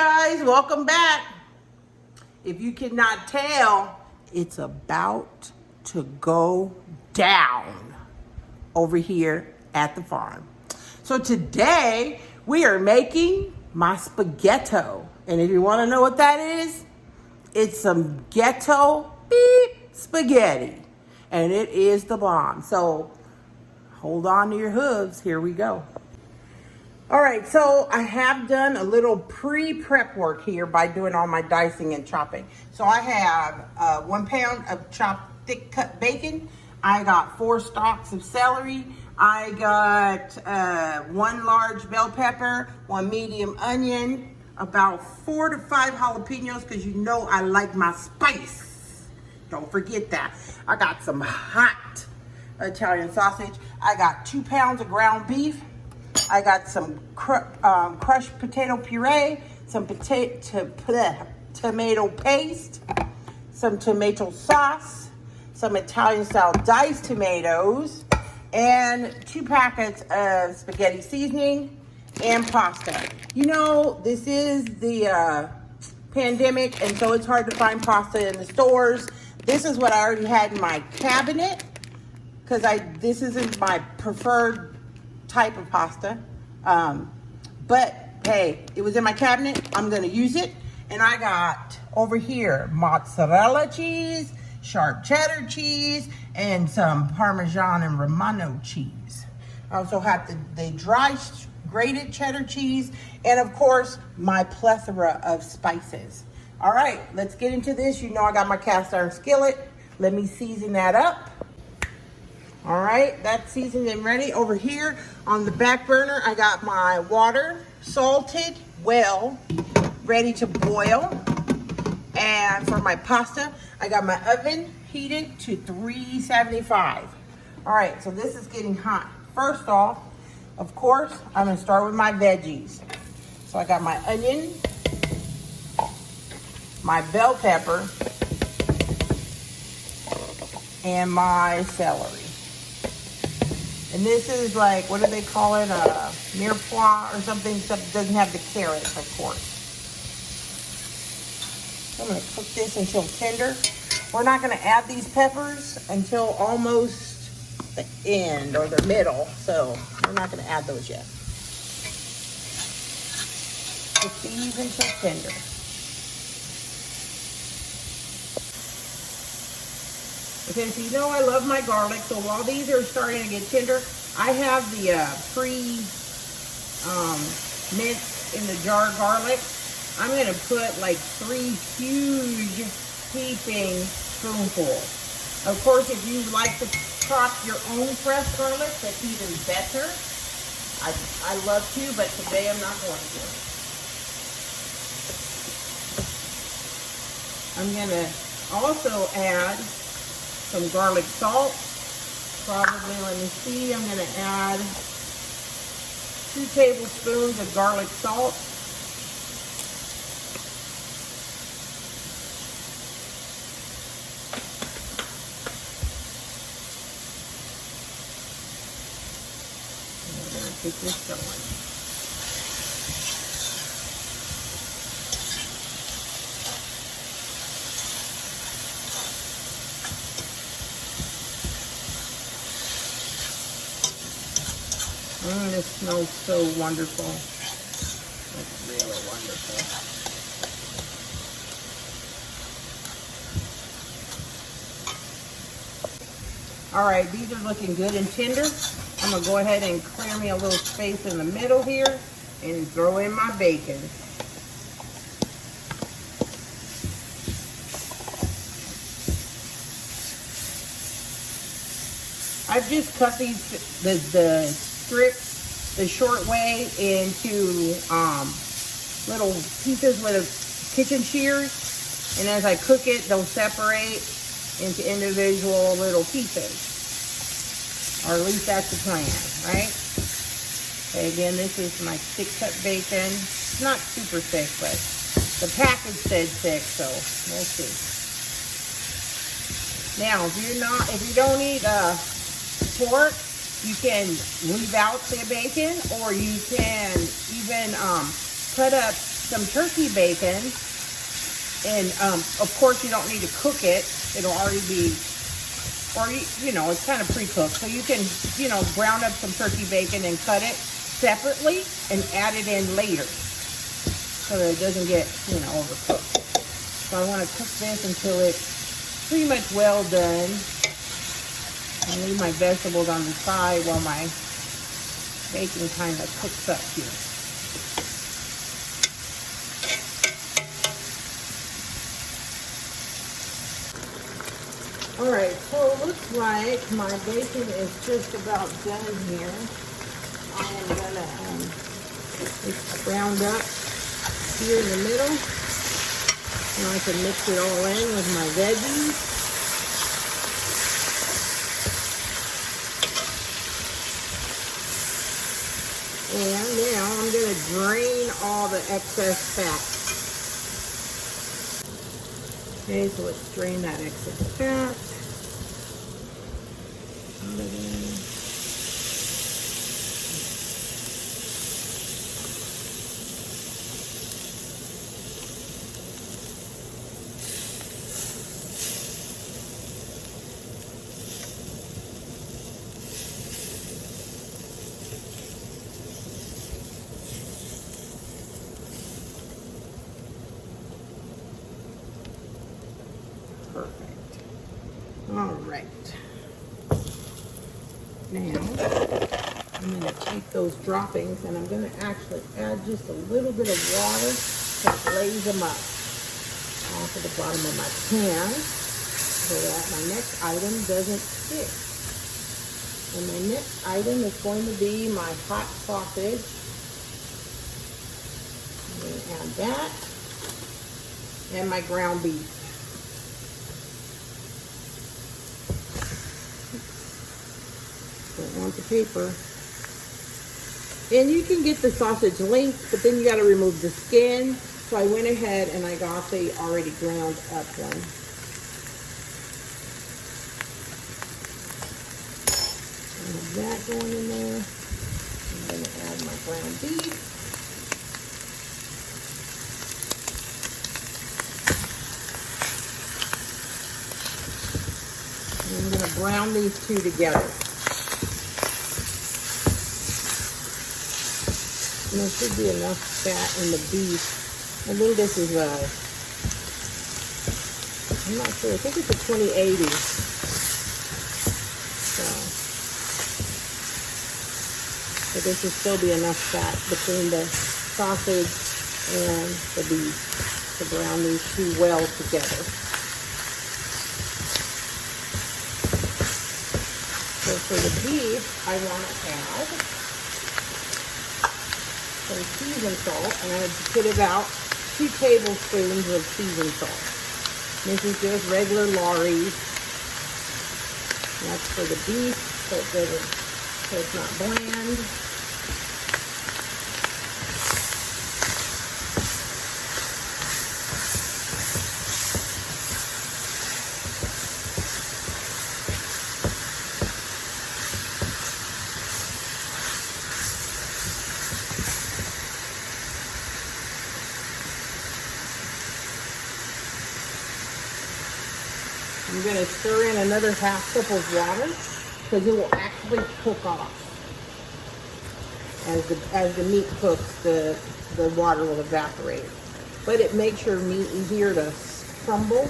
guys, welcome back. If you cannot tell, it's about to go down over here at the farm. So today we are making my spaghetto. And if you want to know what that is, it's some ghetto beep spaghetti. And it is the bomb. So hold on to your hooves. Here we go. All right, so I have done a little pre-prep work here by doing all my dicing and chopping. So I have 1 pound of chopped thick cut bacon. I got 4 stalks of celery. I got 1 large bell pepper, 1 medium onion, about 4 to 5 jalapenos because you know I like my spice. Don't forget that. I got some hot Italian sausage. I got 2 pounds of ground beef. I got some crushed potato puree, some tomato paste, some tomato sauce, some Italian style diced tomatoes, and 2 packets of spaghetti seasoning and pasta. You know, this is the pandemic, and so it's hard to find pasta in the stores. This is what I already had in my cabinet because this isn't my preferred type of pasta, but hey, it was in my cabinet. I'm gonna use it. And I got over here mozzarella cheese, sharp cheddar cheese, and some Parmesan and Romano cheese. I also have the dry grated cheddar cheese, and of course my plethora of spices. All right, let's get into this. You know I got my cast iron skillet. Let me season that up. All right, that's seasoned and ready. Over here on the back burner, I got my water salted well, ready to boil. And for my pasta, I got my oven heated to 375. All right, so this is getting hot. First off, of course, I'm gonna start with my veggies. So I got my onion, my bell pepper, and my celery. And this is like, what do they call it? Mirepoix or something, except it doesn't have the carrots, of course. I'm gonna cook this until tender. We're not gonna add these peppers until almost the end or the middle, so we're not gonna add those yet. Cook these until tender. Okay, so you know I love my garlic, so while these are starting to get tender, I have the minced in the jar garlic. I'm gonna put like 3 huge heaping spoonfuls. Of course, if you like to chop your own fresh garlic, that's even better. I love to, but today I'm not going to. I'm gonna also add some garlic salt. Probably, let me see, I'm gonna add 2 tablespoons of garlic salt. And we're gonna keep this going. This smells so wonderful. It's really wonderful. All right, these are looking good and tender. I'm gonna go ahead and clear me a little space in the middle here and throw in my bacon. I've just cut the strips the short way into little pieces with kitchen shears, and as I cook it, they'll separate into individual little pieces, or at least that's the plan, right? Okay, again, this is my thick cut bacon. It's not super thick, but the package said thick, so we'll see. Now, if you don't eat pork, you can leave out the bacon, or you can even cut up some turkey bacon. And of course, you don't need to cook it. It'll already be, or you know, it's kind of pre-cooked. So you can, you know, brown up some turkey bacon and cut it separately and add it in later, so that it doesn't get, you know, overcooked. So I want to cook this until it's pretty much well done. And leave my vegetables on the side while my bacon kind of cooks up here. All right, so it looks like my bacon is just about done here. I am gonna it's browned up here in the middle. And I can mix it all in with my veggies. And now I'm going to drain all the excess fat. Okay, so let's drain that excess fat. Perfect. All right. Now, I'm going to take those droppings and I'm going to actually add just a little bit of water to glaze them up onto the bottom of my pan so that my next item doesn't stick. And my next item is going to be my hot sausage. I'm going to add that and my ground beef. Don't want the paper. And you can get the sausage linked, but then you got to remove the skin. So I went ahead and I got the already ground up one. I have that going in there. I'm going to add my ground beef. And I'm going to brown these two together. And there should be enough fat in the beef. I think this is I'm not sure, I think it's a 2080. But there should still be enough fat between the sausage and the beef to brown these two well together. So for the beef, I want to add some seasoned salt, and I had to put about 2 tablespoons of seasoned salt. This is just regular Lawry's. That's for the beef, so it's not bland. I'm going to stir in another half cup of water because it will actually cook off. As the meat cooks, the water will evaporate. But it makes your meat easier to crumble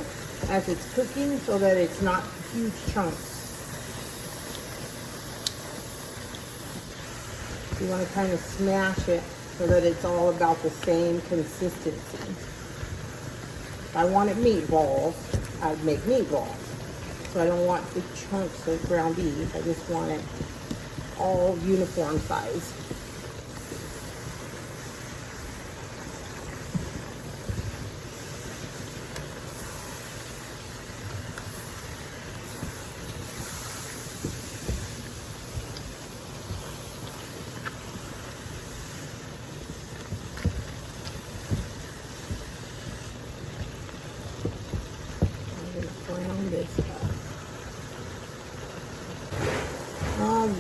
as it's cooking so that it's not huge chunks. You want to kind of smash it so that it's all about the same consistency. If I wanted meatballs, I'd make meatballs. So I don't want big chunks of ground beef. I just want it all uniform size.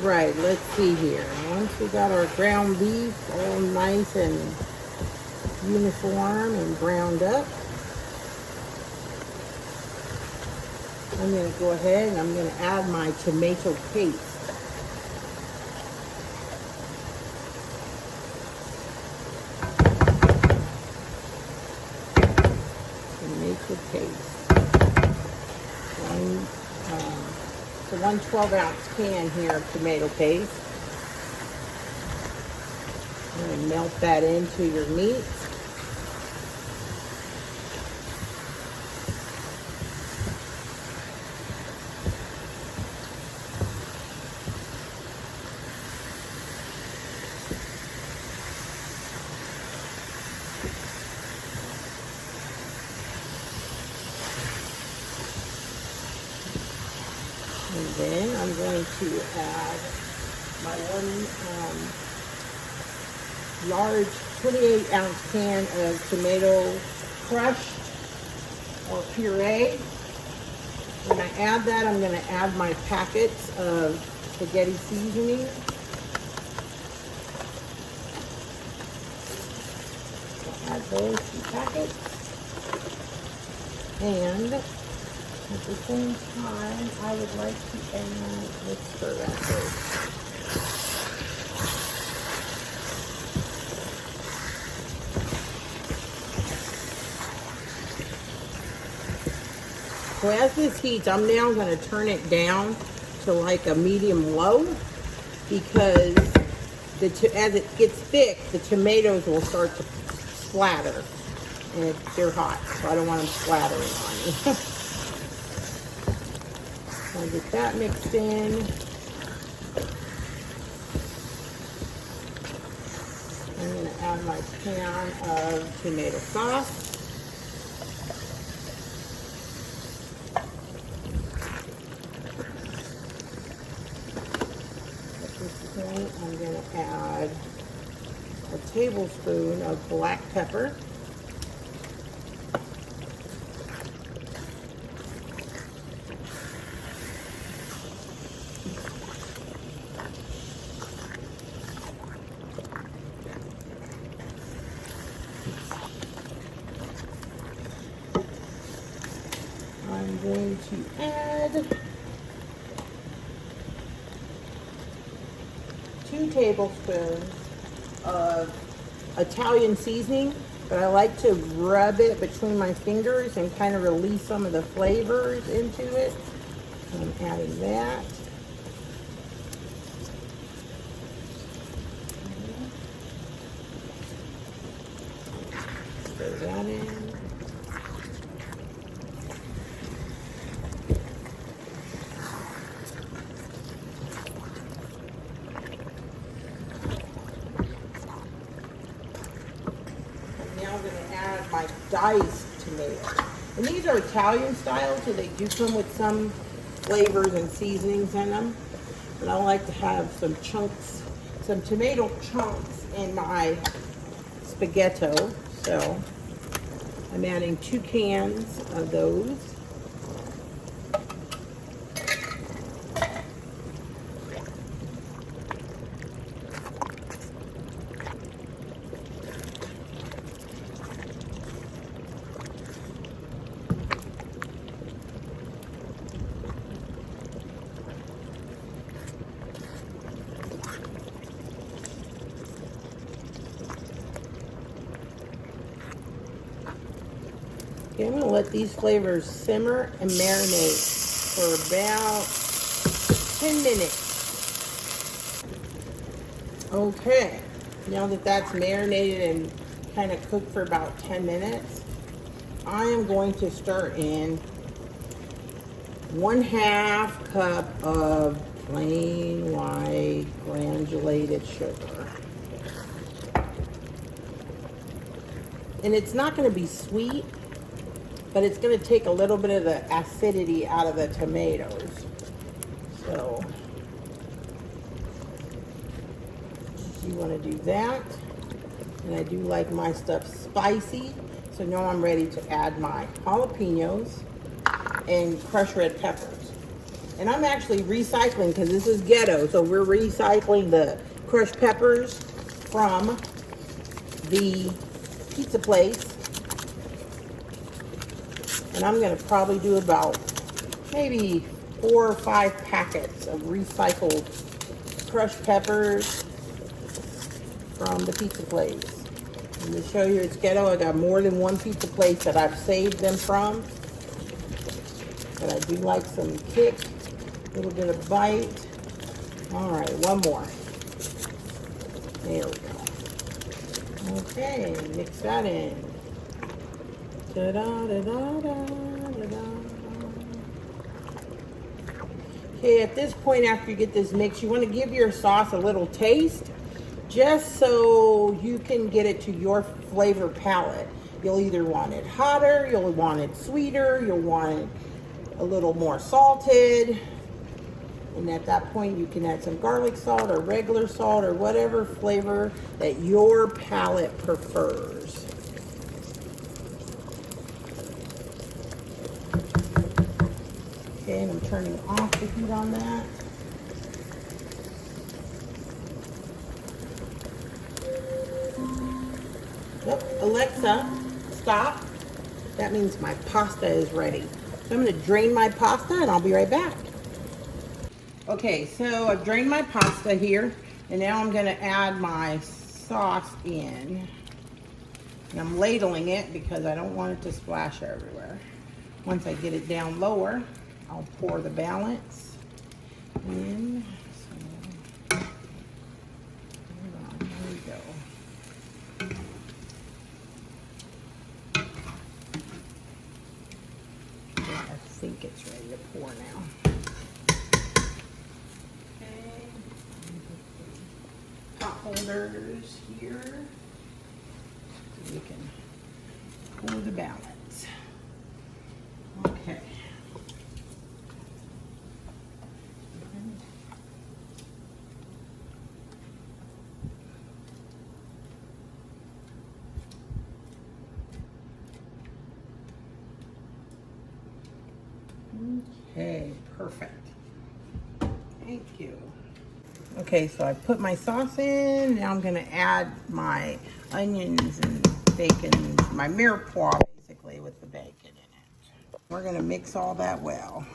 Right, let's see here. Once we got our ground beef all nice and uniform and browned up. I'm going to go ahead and I'm going to add my tomato paste. Tomato paste. It's a 1 12-ounce can here of tomato paste. I'm going to melt that into your meat. And then I'm going to add my one large 28-ounce can of tomato crushed or puree. When I add that, I'm going to add my packets of spaghetti seasoning. I'll add those 2 packets. And at the same time, I would like to add, let's stir that first. So as this heats, I'm now going to turn it down to like a medium low, because as it gets thick, the tomatoes will start to splatter, and they're hot, so I don't want them splattering on me. I'll get that mixed in. I'm going to add my can of tomato sauce. I'm going to add a tablespoon of black pepper. I'm going to add 2 tablespoons of Italian seasoning, but I like to rub it between my fingers and kind of release some of the flavors into it. So I'm adding that. Throw that in. My diced tomatoes, and these are Italian style, so they do come with some flavors and seasonings in them, but I like to have some chunks, some tomato chunks in my spaghetto, so I'm adding 2 cans of those. Okay, I'm going to let these flavors simmer and marinate for about 10 minutes. Okay, now that that's marinated and kind of cooked for about 10 minutes, I am going to stir in 1/2 cup of plain white granulated sugar. And it's not going to be sweet, but it's going to take a little bit of the acidity out of the tomatoes. So you want to do that. And I do like my stuff spicy. So now I'm ready to add my jalapenos and crushed red peppers. And I'm actually recycling, because this is ghetto, so we're recycling the crushed peppers from the pizza place. And I'm gonna probably do about maybe 4 or 5 packets of recycled crushed peppers from the pizza place. And to show you it's ghetto, I got more than one pizza place that I've saved them from. But I do like some kick, a little bit of bite. All right, one more. There we go. Okay, mix that in. Da-da-da-da-da-da-da. Okay, at this point after you get this mix, you want to give your sauce a little taste, just so you can get it to your flavor palette. You'll either want it hotter, you'll want it sweeter, you'll want it a little more salted. And at that point, you can add some garlic salt or regular salt or whatever flavor that your palate prefers. Okay, and I'm turning off the heat on that. Yep, Alexa, stop. That means my pasta is ready. So I'm going to drain my pasta and I'll be right back. Okay, so I've drained my pasta here, and now I'm going to add my sauce in. And I'm ladling it because I don't want it to splash everywhere. Once I get it down lower, I'll pour the balance in. So, hold on, there we go. Yeah, I think it's ready to pour now. Okay, pot holders here, so we can pour the balance. Okay. Okay, perfect. Thank you. Okay, so I put my sauce in. Now I'm going to add my onions and bacon, my mirepoix basically with the bacon in it. We're going to mix all that well.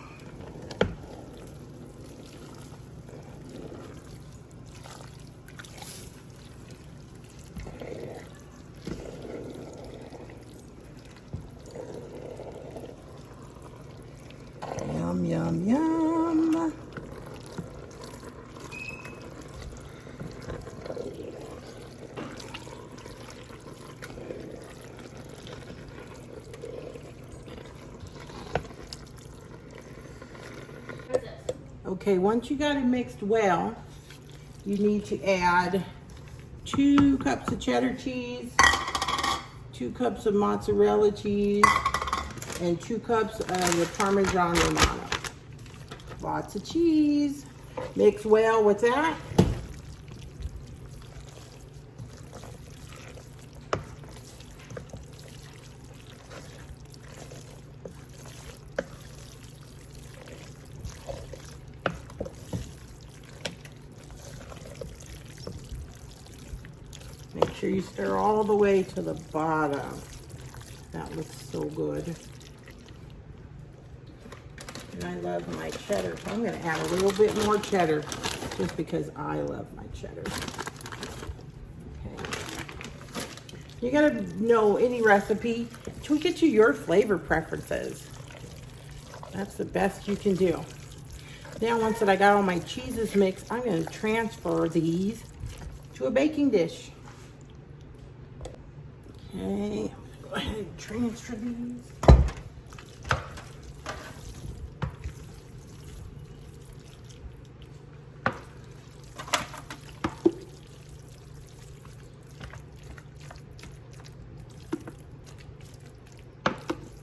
Yum, yum, yum. Okay, once you got it mixed well, you need to add 2 cups of cheddar cheese, 2 cups of mozzarella cheese, and 2 cups of the Parmesan Romano. Lots of cheese. Mix well with that. Make sure you stir all the way to the bottom. That looks so good. And I love my cheddar, so I'm going to add a little bit more cheddar just because I love my cheddar. Okay. You got to know any recipe, tweak it to your flavor preferences. That's the best you can do. Now, once that I got all my cheeses mixed, I'm going to transfer these to a baking dish. Okay, go ahead and transfer these.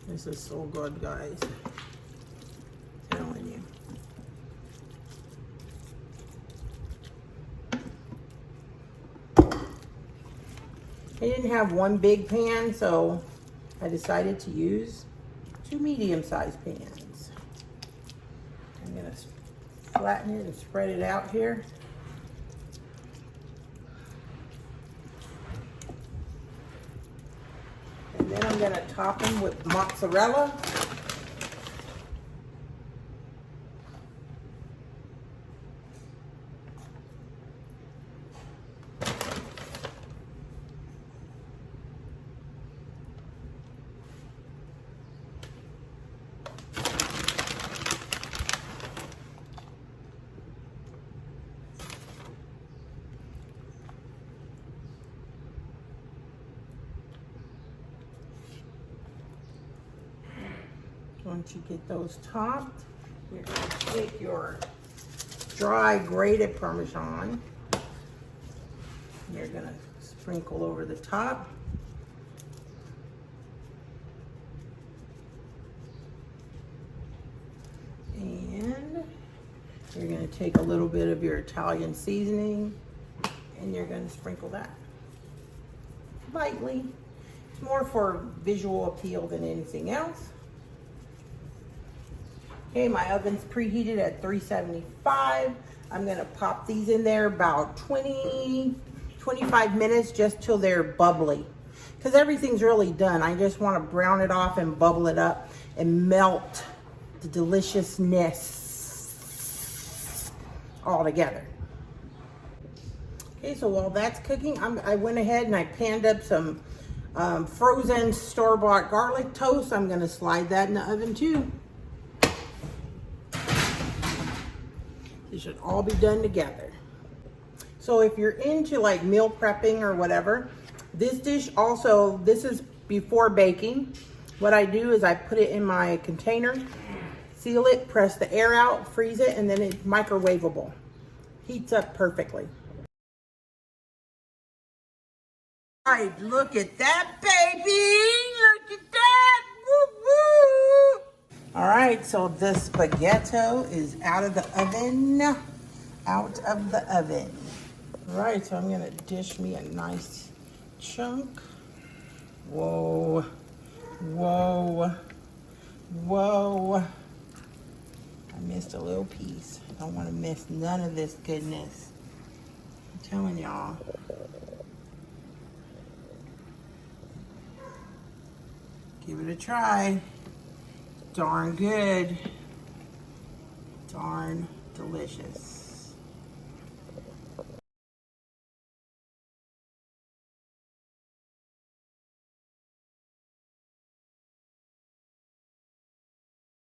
This is so good, guys. I'm telling you. I didn't have one big pan, so I decided to use 2 medium-sized pans. I'm gonna flatten it and spread it out here. I'm gonna top them with mozzarella. Once you get those topped, you're going to take your dry grated Parmesan. You're going to sprinkle over the top. And you're going to take a little bit of your Italian seasoning and you're going to sprinkle that lightly. It's more for visual appeal than anything else. Okay, my oven's preheated at 375. I'm gonna pop these in there about 25 minutes just till they're bubbly. Because everything's really done. I just wanna brown it off and bubble it up and melt the deliciousness all together. Okay, so while that's cooking, I went ahead and I panned up some frozen store-bought garlic toast. I'm gonna slide that in the oven too. It should all be done together. So if you're into like meal prepping or whatever, this dish also, this is before baking. What I do is I put it in my container, seal it, press the air out, freeze it, and then it's microwavable. Heats up perfectly. All right, look at that, baby. Look at that. Woo, woo. All right, so the spaghetto is out of the oven. Out of the oven. All right, so I'm gonna dish me a nice chunk. Whoa, whoa, whoa. I missed a little piece. I don't wanna miss none of this goodness. I'm telling y'all. Give it a try. Darn good. Darn delicious.